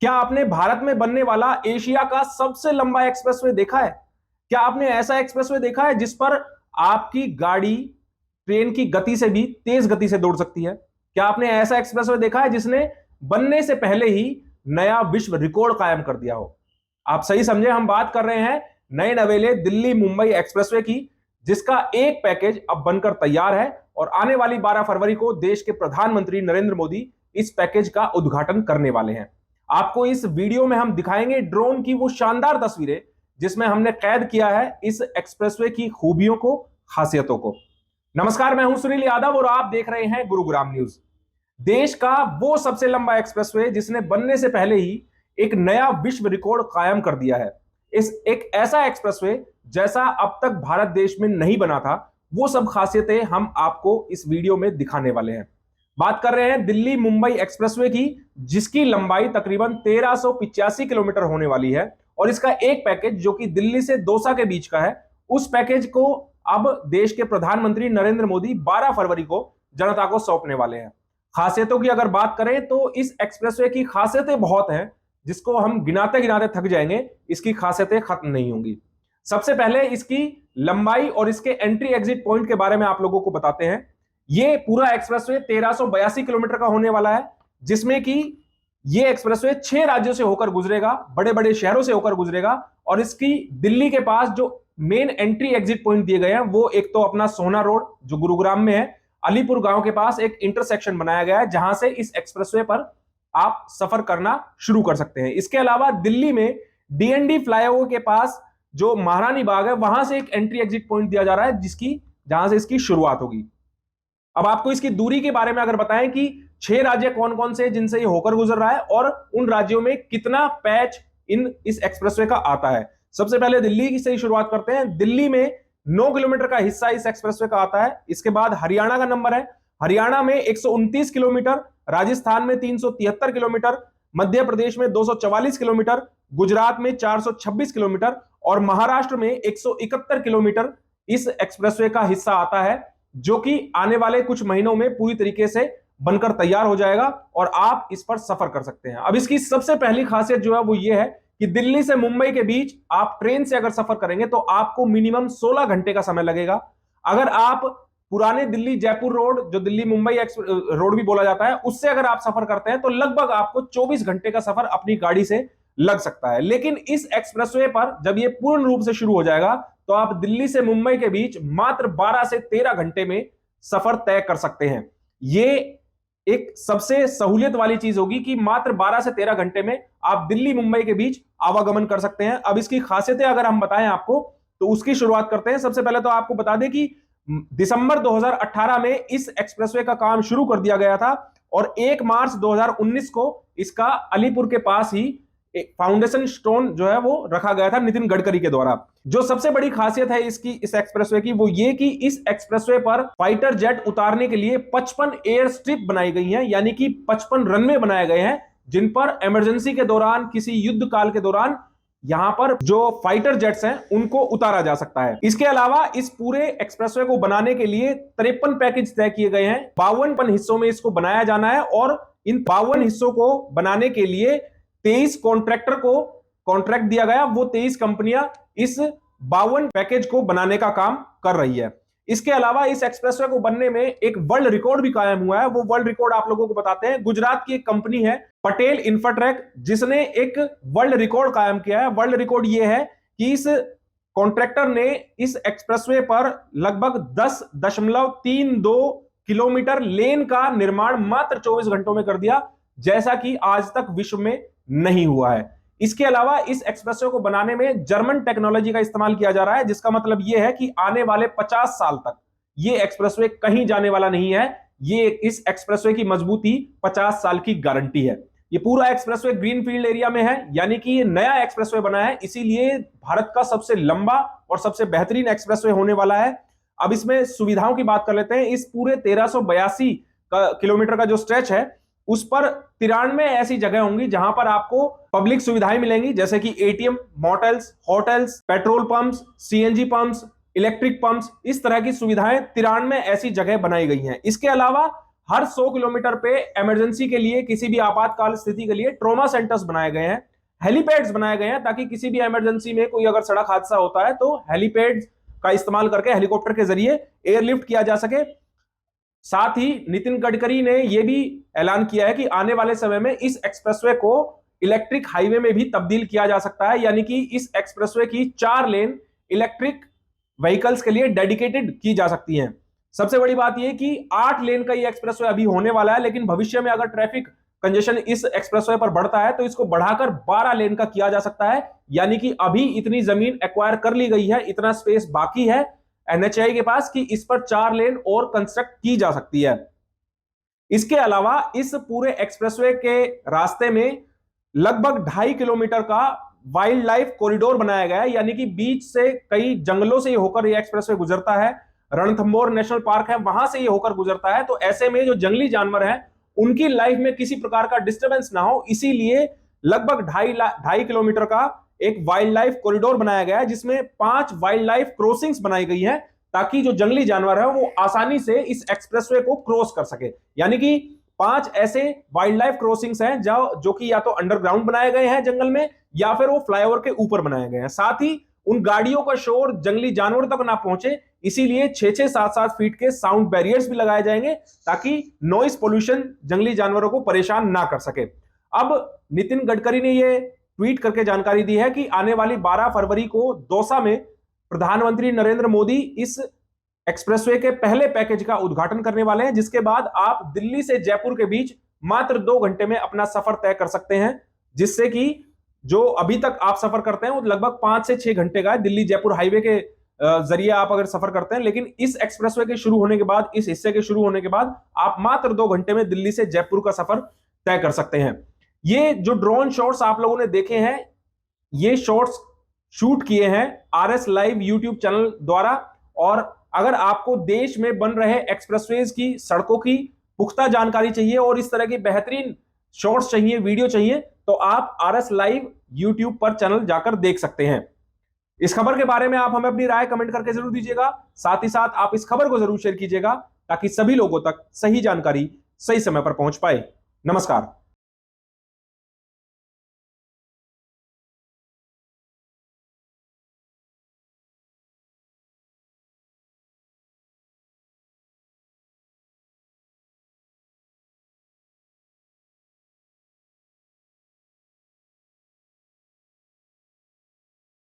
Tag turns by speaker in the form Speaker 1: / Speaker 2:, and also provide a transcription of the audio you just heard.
Speaker 1: क्या आपने भारत में बनने वाला एशिया का सबसे लंबा एक्सप्रेसवे देखा है? क्या आपने ऐसा एक्सप्रेसवे देखा है जिस पर आपकी गाड़ी ट्रेन की गति से भी तेज गति से दौड़ सकती है? क्या आपने ऐसा एक्सप्रेसवे देखा है जिसने बनने से पहले ही नया विश्व रिकॉर्ड कायम कर दिया हो? आप सही समझे, हम बात कर रहे हैं नए नवेले दिल्ली मुंबई एक्सप्रेसवे की, जिसका एक पैकेज अब बनकर तैयार है और आने वाली 12 फरवरी को देश के प्रधानमंत्री नरेंद्र मोदी इस पैकेज का उद्घाटन करने वाले हैं। आपको इस वीडियो में हम दिखाएंगे ड्रोन की वो शानदार तस्वीरें जिसमें हमने कैद किया है इस एक्सप्रेसवे की खूबियों को, खासियतों को। नमस्कार, मैं हूं सुनील यादव और आप देख रहे हैं गुरुग्राम न्यूज। देश का वो सबसे लंबा एक्सप्रेसवे जिसने बनने से पहले ही एक नया विश्व रिकॉर्ड कायम कर दिया है। इस एक ऐसा एक्सप्रेसवे जैसा अब तक भारत देश में नहीं बना था, वो सब खासियतें हम आपको इस वीडियो में दिखाने वाले हैं। बात कर रहे हैं दिल्ली मुंबई एक्सप्रेसवे की, जिसकी लंबाई तकरीबन 1385 किलोमीटर होने वाली है और इसका एक पैकेज जो कि दिल्ली से दौसा के बीच का है, उस पैकेज को अब देश के प्रधानमंत्री नरेंद्र मोदी 12 फरवरी को जनता को सौंपने वाले हैं। खासियतों की अगर बात करें तो इस एक्सप्रेसवे की खासियतें बहुत हैं, जिसको हम गिनाते गिनाते थक जाएंगे, इसकी खासियतें खत्म नहीं होंगी। सबसे पहले इसकी लंबाई और इसके एंट्री एग्जिट पॉइंट के बारे में आप लोगों को बताते हैं। ये पूरा एक्सप्रेसवे 1382 किलोमीटर का होने वाला है, जिसमें कि ये एक्सप्रेसवे 6 राज्यों से होकर गुजरेगा, बड़े बड़े शहरों से होकर गुजरेगा और इसकी दिल्ली के पास जो मेन एंट्री एग्जिट पॉइंट दिए गए हैं वो एक तो अपना सोना रोड जो गुरुग्राम में है, अलीपुर गांव के पास एक इंटरसेक्शन बनाया गया है जहां से इस एक्सप्रेसवे पर आप सफर करना शुरू कर सकते हैं। इसके अलावा दिल्ली में डीएनडी फ्लाईओवर के पास जो महारानी बाग है वहां से एक एंट्री एग्जिट पॉइंट दिया जा रहा है जहां से इसकी शुरुआत होगी। अब आपको इसकी दूरी के बारे में अगर बताएं कि 6 राज्य कौन कौन से जिनसे ये होकर गुजर रहा है और उन राज्यों में कितना पैच इस एक्सप्रेसवे का आता है। सबसे पहले दिल्ली से ही शुरुआत करते हैं। दिल्ली में 9 किलोमीटर का हिस्सा इस एक्सप्रेसवे का आता है। इसके बाद हरियाणा का नंबर है। हरियाणा में 129 किलोमीटर, राजस्थान में 373 किलोमीटर, मध्य प्रदेश में 244 किलोमीटर, गुजरात में 426 किलोमीटर और महाराष्ट्र में 171 किलोमीटर इस एक्सप्रेसवे का हिस्सा आता है, जो कि आने वाले कुछ महीनों में पूरी तरीके से बनकर तैयार हो जाएगा और आप इस पर सफर कर सकते हैं। अब इसकी सबसे पहली खासियत जो है वो ये है कि दिल्ली से मुंबई के बीच आप ट्रेन से अगर सफर करेंगे तो आपको मिनिमम 16 घंटे का समय लगेगा। अगर आप पुराने दिल्ली जयपुर रोड, जो दिल्ली मुंबई रोड भी बोला जाता है, उससे अगर आप सफर करते हैं तो लगभग आपको 24 घंटे का सफर अपनी गाड़ी से लग सकता है। लेकिन इस एक्सप्रेसवे पर जब यह पूर्ण रूप से शुरू हो जाएगा तो आप दिल्ली से मुंबई के बीच मात्र 12 से 13 घंटे में सफर तय कर सकते हैं। यह एक सबसे सहूलियत वाली चीज होगी कि मात्र 12 से 13 घंटे में आप दिल्ली मुंबई के बीच आवागमन कर सकते हैं। अब इसकी खासियतें अगर हम बताएं आपको तो उसकी शुरुआत करते हैं। सबसे पहले तो आपको बता दें कि दिसंबर 2018 में इस एक्सप्रेसवे का काम शुरू कर दिया गया था और 1 मार्च 2019 को इसका अलीपुर के पास ही एक फाउंडेशन स्टोन जो है वो रखा गया था नितिन गडकरी के द्वारा। जो सबसे बड़ी खासियत है इस एक्सप्रेसवे की वो ये कि इस एक्सप्रेसवे पर फाइटर जेट उतारने के लिए 55 एयर स्ट्रिप बनाई गई हैं, यानी कि 55 रनवे बनाए गए हैं जिन पर इमरजेंसी के दौरान, किसी युद्ध काल के दौरान यहां पर जो फाइटर जेट्स हैं उनको उतारा जा सकता है। इसके अलावा इस पूरे एक्सप्रेसवे को बनाने के लिए 53 पैकेज तय किए गए हैं। 52 हिस्सों में इसको बनाया जाना है और इन 52 हिस्सों को बनाने के लिए 23 कॉन्ट्रैक्टर को कॉन्ट्रैक्ट दिया गया। वो 23 कंपनियां इस 52 पैकेज को बनाने का काम कर रही है। इसके अलावा इस एक्सप्रेसवे को बनने में एक वर्ल्ड रिकॉर्ड भी कायम हुआ है। वो वर्ल्ड रिकॉर्ड आप लोगों को बताते हैं। गुजरात की एक कंपनी है पटेल इंफ्राट्रैक, जिसने एक वर्ल्ड रिकॉर्ड कायम किया है। वर्ल्ड रिकॉर्ड ये है कि इस कॉन्ट्रैक्टर ने इस एक्सप्रेसवे पर लगभग 10.32 किलोमीटर लेन का निर्माण मात्र 24 घंटों में कर दिया, जैसा कि आज तक विश्व में नहीं हुआ है। इसके अलावा इस एक्सप्रेसवे को बनाने में जर्मन टेक्नोलॉजी का इस्तेमाल किया जा रहा है, जिसका मतलब यह है कि आने वाले 50 साल तक यह एक्सप्रेसवे कहीं जाने वाला नहीं है। ये इस एक्सप्रेसवे की मजबूती 50 साल की गारंटी है। ये पूरा एक्सप्रेसवे ग्रीनफील्ड एरिया में है, यानी कि ये नया एक्सप्रेसवे बना है, इसीलिए भारत का सबसे लंबा और सबसे बेहतरीन एक्सप्रेसवे होने वाला है। अब इसमें सुविधाओं की बात कर लेते हैं। इस पूरे 1382 किलोमीटर का जो स्ट्रेच है उस पर 93 ऐसी जगह होंगी जहां पर आपको पब्लिक सुविधाएं मिलेंगी, जैसे कि ATM, motels, hotels, petrol pumps, CNG pumps, electric pumps, इस तरह की सुविधाएं 93 ऐसी जगह बनाई गई हैं। इसके अलावा हर 100 किलोमीटर पे इमरजेंसी के लिए, किसी भी आपातकाल स्थिति के लिए ट्रॉमा सेंटर्स बनाए गए हैं, हेलीपैड्स बनाए गए हैं, ताकि किसी भी इमरजेंसी में कोई अगर सड़क हादसा होता है तो हेलीपैड का इस्तेमाल करके हेलीकॉप्टर के जरिए एयरलिफ्ट किया जा सके। साथ ही नितिन गडकरी ने यह भी ऐलान किया है कि आने वाले समय में इस एक्सप्रेसवे को इलेक्ट्रिक हाईवे में भी तब्दील किया जा सकता है, यानी कि इस एक्सप्रेसवे की 4 लेन इलेक्ट्रिक व्हीकल्स के लिए डेडिकेटेड की जा सकती हैं। सबसे बड़ी बात यह कि 8 लेन का ये एक्सप्रेसवे अभी होने वाला है, लेकिन भविष्य में अगर ट्रैफिक कंजेशन इस एक्सप्रेसवे पर बढ़ता है तो इसको बढ़ाकर 12 लेन का किया जा सकता है। यानी कि अभी इतनी जमीन एक्वायर कर ली गई है, इतना स्पेस बाकी है एनएचएआई के पास कि इस पर 4 लेन और कंस्ट्रक्ट की जा सकती है। इसके अलावा इस पूरे एक्सप्रेसवे के रास्ते में लगभग 2.5 किलोमीटर का वाइल्ड लाइफ कॉरिडोर बनाया गया है, यानी कि बीच से कई जंगलों से होकर यह एक्सप्रेसवे गुजरता है। रणथंभौर नेशनल पार्क है, वहां से ये होकर गुजरता है। तो ऐसे में जो जंगली जानवर हैं उनकी लाइफ में किसी प्रकार का डिस्टरबेंस ना हो, इसीलिए लगभग 2.5 किलोमीटर का एक वाइल्ड लाइफ कॉरिडोर बनाया गया है, जिसमें 5 वाइल्ड लाइफ क्रॉसिंग्स बनाई गई हैं, ताकि जो जंगली जानवर है वो आसानी से इस एक्सप्रेसवे को क्रॉस कर सके। यानी कि 5 ऐसे वाइल्ड लाइफ क्रॉसिंग्स हैं जो कि या तो अंडरग्राउंड बनाए गए हैं जंगल में, या फिर वो फ्लाईओवर के ऊपर बनाए गए हैं। साथ ही उन गाड़ियों का शोर जंगली जानवर तक ना पहुंचे, इसीलिए 6-6, 7-7 फीट के साउंड बैरियर्स भी लगाए जाएंगे, ताकि नॉइस पोल्यूशन जंगली जानवरों को परेशान ना कर सके। अब नितिन गडकरी ने यह ट्वीट करके जानकारी दी है कि आने वाली 12 फरवरी को दौसा में प्रधानमंत्री नरेंद्र मोदी इस एक्सप्रेसवे के पहले पैकेज का उद्घाटन करने वाले हैं, जिसके बाद आप दिल्ली से जयपुर के बीच मात्र 2 घंटे में अपना सफर तय कर सकते हैं, जिससे कि जो अभी तक आप सफर करते हैं वो लगभग 5 से 6 घंटे का है दिल्ली जयपुर हाईवे के जरिए आप अगर सफर करते हैं। लेकिन इस एक्सप्रेसवे के शुरू होने के बाद, इस हिस्से के शुरू होने के बाद आप मात्र 2 घंटे में दिल्ली से जयपुर का सफर तय कर सकते हैं। ये जो ड्रोन शॉट्स आप लोगों ने देखे हैं, ये शॉट्स शूट किए हैं आरएस लाइव यूट्यूब चैनल द्वारा। और अगर आपको देश में बन रहे एक्सप्रेसवेज की, सड़कों की पुख्ता जानकारी चाहिए और इस तरह की बेहतरीन शॉर्ट्स चाहिए, वीडियो चाहिए, तो आप आरएस लाइव यूट्यूब पर चैनल जाकर देख सकते हैं। इस खबर के बारे में आप हमें अपनी राय कमेंट करके जरूर दीजिएगा। साथ ही साथ आप इस खबर को जरूर शेयर कीजिएगा, ताकि सभी लोगों तक सही जानकारी सही समय पर पहुंच पाए। नमस्कार।